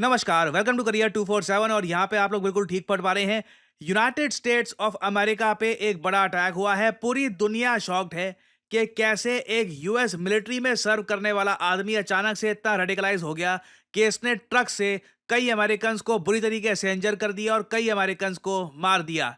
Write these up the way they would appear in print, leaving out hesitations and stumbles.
नमस्कार, welcome to career 247। और यहाँ पे आप लोग बिल्कुल ठीक पढ़ पा रहे हैं। यूनाइटेड स्टेट्स ऑफ अमेरिका पे एक बड़ा अटैक हुआ है। पूरी दुनिया शॉक्ड है कि कैसे एक यूएस मिलिट्री में सर्व करने वाला आदमी अचानक से इतना रेडिकलाइज हो गया कि इसने ट्रक से कई अमेरिकन्स को बुरी तरीके से इंजर कर दिया और कई अमेरिकन्स को मार दिया।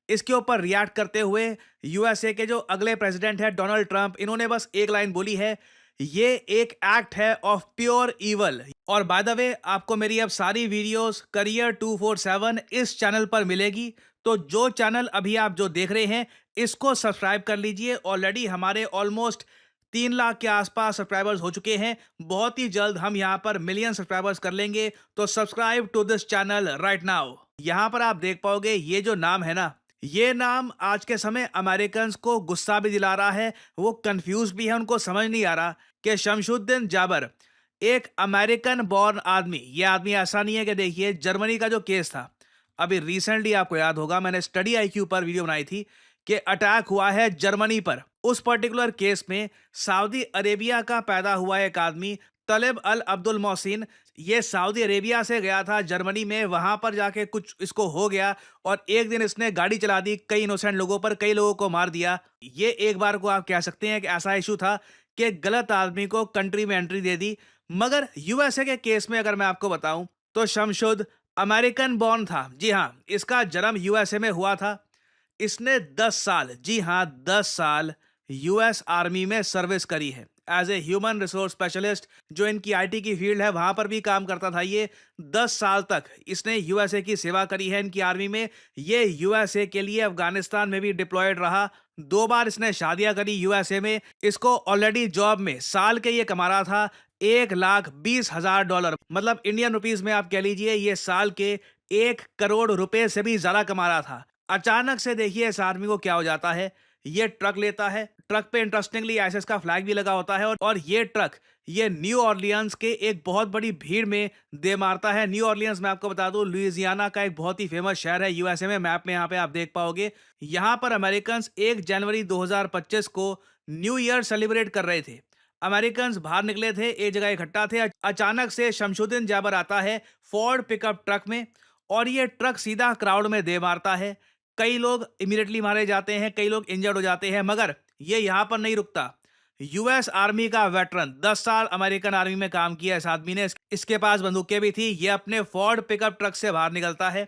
इसके ऊपर रिएक्ट करते हुए यूएसए के जो अगले प्रेसिडेंट है डोनाल्ड ट्रंप, इन्होंने बस एक लाइन बोली है, ये एक एक्ट है ऑफ प्योर इवल। और बाय द वे, आपको मेरी अब सारी वीडियोस करियर 247 इस चैनल पर मिलेगी। तो जो चैनल अभी आप जो देख रहे हैं, इसको सब्सक्राइब कर लीजिए। ऑलरेडी हमारे ऑलमोस्ट 3 लाख के आसपास सब्सक्राइबर्स हो चुके हैं। बहुत ही जल्द हम यहाँ पर मिलियन सब्सक्राइबर्स कर लेंगे। तो subscribe to this channel right now. यहाँ पर आप देख पाओगे ये जो नाम है ना, ये नाम आज के समय अमेरिकन को गुस्सा भी दिला रहा है, वो कंफ्यूज भी है, उनको समझ नहीं आ रहा कि शमशुद्दीन जाबर एक अमेरिकन बॉर्न आदमी, ये आदमी ऐसा नहीं है कि देखिए जर्मनी का जो केस था, अभी रिसेंटली आपको याद होगा मैंने स्टडी आईक्यू पर वीडियो बनाई थी कि अटैक हुआ है जर्मनी पर। उस पर्टिकुलर केस में सऊदी अरेबिया का पैदा हुआ एक आदमी तलेब अल अब्दुल मोहसिन, ये सऊदी अरेबिया से गया था जर्मनी में, वहां पर जाके कुछ इसको हो गया और एक दिन इसने गाड़ी चला दी कई इनोसेंट लोगों पर, कई लोगों को मार दिया। ये एक बार को आप कह सकते हैं कि ऐसा इशू था कि गलत आदमी को कंट्री में एंट्री दे दी। मगर यूएसए के केस में अगर मैं आपको बताऊं तो शमशुद अमेरिकन बॉर्न था। जी हां, इसका जन्म यूएसए में हुआ था। इसने 10 साल, जी हां 10 साल यूएस आर्मी में सर्विस करी है as a human resource specialist. जो इनकी आईटी की फील्ड है वहां पर भी काम करता था ये। 10 साल तक इसने यूएसए की सेवा करी है इनकी आर्मी में। ये यूएसए के लिए अफगानिस्तान में भी डिप्लॉयड रहा। 2 बार इसने शादियां करी यूएसए में। इसको ऑलरेडी जॉब में साल के ये कमा रहा था $1,20,000, मतलब इंडियन रुपीस में आप कह लीजिए ये साल के 1 करोड़ रुपए से भी ज्यादा कमा रहा था। अचानक से देखिए इस आदमी को क्या हो जाता है, ये ट्रक लेता है। ट्रक पे इंटरेस्टिंगली आईएसएस का फ्लैग भी लगा होता है और ये ट्रक ये न्यू ऑर्लियंस के एक बहुत बड़ी भीड़ में दे मारता है। न्यू ऑर्लियंस मैं आपको बता दूं लुइसियाना का एक बहुत ही फेमस शहर है यूएसए में। मैप में यहाँ पे आप देख पाओगे। यहाँ पर अमेरिकन 1 जनवरी 2025 को न्यू ईयर सेलिब्रेट कर रहे थे। अमेरिकन बाहर निकले थे, एक जगह इकट्ठा थे। अचानक से शमशुद्दीन जाबर आता है फोर्ड पिकअप ट्रक में और ये ट्रक सीधा क्राउड में दे मारता है। कई लोग इमीडिएटली मारे जाते हैं, कई लोग इंजर्ड हो जाते हैं। मगर ये यहां पर नहीं रुकता। यूएस आर्मी का वेटरन, 10 साल अमेरिकन आर्मी में काम किया इस आदमी ने, इसके पास बंदूकें भी थी। ये अपने फोर्ड पिकअप ट्रक से बाहर निकलता है।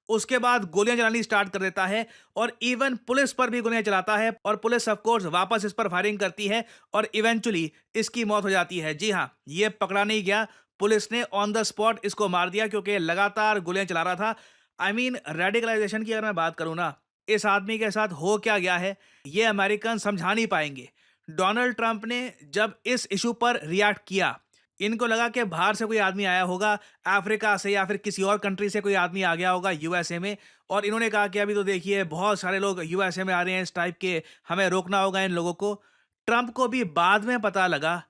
उसके बाद गोलियां चलानी स्टार्ट कर देता है और इवन पुलिस पर भी गोलियां चलाता है और पुलिस ऑफ कोर्स वापस इस पर फायरिंग करती है और इवेंचुअली इसकी मौत हो जाती है। जी हां, ये पकड़ा नहीं गया, पुलिस ने ऑन द स्पॉट इसको मार दिया क्योंकि लगातार गोलियां चला रहा था। आई मीन रेडिकलाइजेशन की अगर मैं बात करूं ना, इस आदमी के साथ हो क्या गया है ये अमेरिकन समझा नहीं पाएंगे। डोनाल्ड ट्रंप ने जब इस इशू पर रिएक्ट किया, इनको लगा कि बाहर से कोई आदमी आया होगा, अफ्रीका से या फिर किसी और कंट्री से कोई आदमी आ गया होगा यूएसए में। और इन्होंने कहा कि अभी तो देखिए बहुत सारे लोग यूएसए में आ रहे हैं इस टाइप के, हमें रोकना होगा इन लोगों को। ट्रंप को भी बाद में पता लगा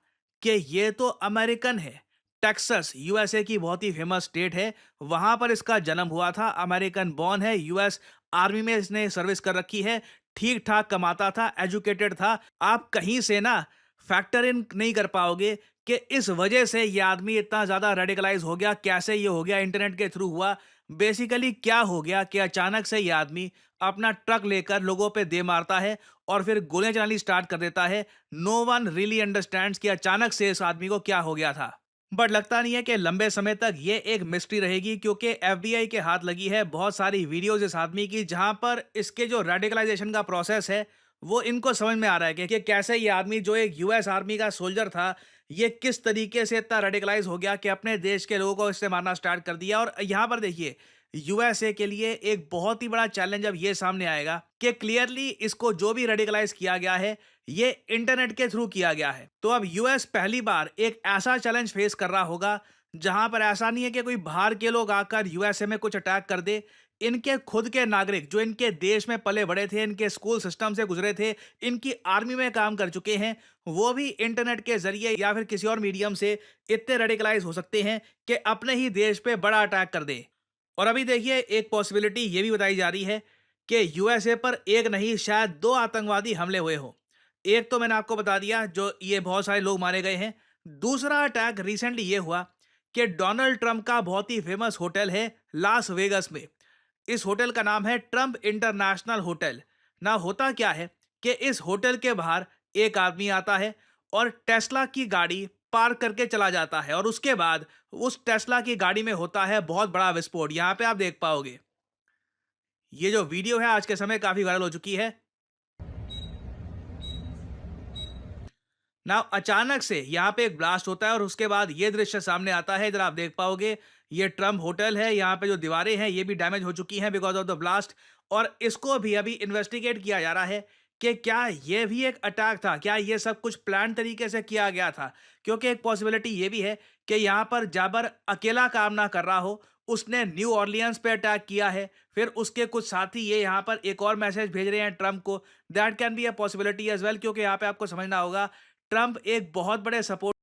कि ये तो अमेरिकन है। टेक्सास यूएसए की बहुत ही फेमस स्टेट है, वहां पर इसका जन्म हुआ था। अमेरिकन बॉर्न है, यूएस आर्मी में इसने सर्विस कर रखी है। ठीक ठाक कमाता था, एजुकेटेड था। आप कहीं से ना फैक्टर इन नहीं कर पाओगे कि इस वजह से ये आदमी इतना ज्यादा रेडिकलाइज हो गया। कैसे ये हो गया, इंटरनेट के थ्रू हुआ। बेसिकली क्या हो गया कि अचानक से ये आदमी अपना ट्रक लेकर लोगों पे दे मारता है और फिर गोलियां चलानी स्टार्ट कर देता है। नो वन रियली अंडरस्टैंड्स कि अचानक से इस आदमी को क्या हो गया था। बट लगता नहीं है कि लंबे समय तक ये एक मिस्ट्री रहेगी क्योंकि एफबीआई के हाथ लगी है बहुत सारी वीडियोस इस आदमी की, जहां पर इसके जो रेडिकलाइजेशन का प्रोसेस है वो इनको समझ में आ रहा है कि कैसे ये आदमी जो एक यूएस आर्मी का सोल्जर था, ये किस तरीके से इतना रेडिकलाइज हो गया कि अपने देश के लोगों को इससे मारना स्टार्ट कर दिया। और यहाँ पर देखिए यूएसए के लिए एक बहुत ही बड़ा चैलेंज अब ये सामने आएगा कि क्लियरली इसको जो भी रेडिकलाइज किया गया है ये इंटरनेट के थ्रू किया गया है। तो अब यूएस पहली बार एक ऐसा चैलेंज फेस कर रहा होगा जहां पर ऐसा नहीं है कि कोई बाहर के लोग आकर यूएसए में कुछ अटैक कर दे। इनके खुद के नागरिक जो इनके देश में पले बड़े थे, इनके स्कूल सिस्टम से गुजरे थे, इनकी आर्मी में काम कर चुके हैं, वो भी इंटरनेट के जरिए या फिर किसी और मीडियम से इतने रेडिकलाइज हो सकते हैं कि अपने ही देश पे बड़ा अटैक कर दे। और अभी देखिए एक पॉसिबिलिटी ये भी बताई जा रही है कि यूएसए पर एक नहीं शायद 2 आतंकवादी हमले हुए हो। एक तो मैंने आपको बता दिया जो ये बहुत सारे लोग मारे गए हैं। दूसरा अटैक रिसेंटली ये हुआ कि डोनाल्ड ट्रंप का बहुत ही फेमस होटल है लास वेगस में। इस होटल का नाम है ट्रंप इंटरनेशनल होटल। ना होता क्या है कि इस होटल के बाहर एक आदमी आता है और टेस्ला की गाड़ी पार्क करके चला जाता है, और उसके बाद उस टेस्ला की गाड़ी में होता है बहुत बड़ा विस्फोट। यहाँ पे आप देख पाओगे, ये जो वीडियो है आज के समय काफी वायरल हो चुकी है। ना अचानक से यहाँ पे एक ब्लास्ट होता है और उसके बाद ये दृश्य सामने आता है। इधर आप देख पाओगे, ये ट्रम्प होटल है। यहाँ पे जो दीवारें हैं ये भी डैमेज हो चुकी हैं बिकॉज ऑफ द ब्लास्ट, और इसको भी अभी इन्वेस्टिगेट किया जा रहा है कि क्या ये भी एक अटैक था, क्या ये सब कुछ प्लान तरीके से किया गया था। क्योंकि एक पॉसिबिलिटी ये भी है कि यहाँ पर जाबर अकेला काम ना कर रहा हो, उसने न्यू ऑर्लियंस पे अटैक किया है, फिर उसके कुछ साथी ये यहाँ पर एक और मैसेज भेज रहे हैं ट्रम्प को। That can be a possibility as well, क्योंकि यहाँ पे आपको समझना होगा ट्रंप एक बहुत बड़े सपोर्ट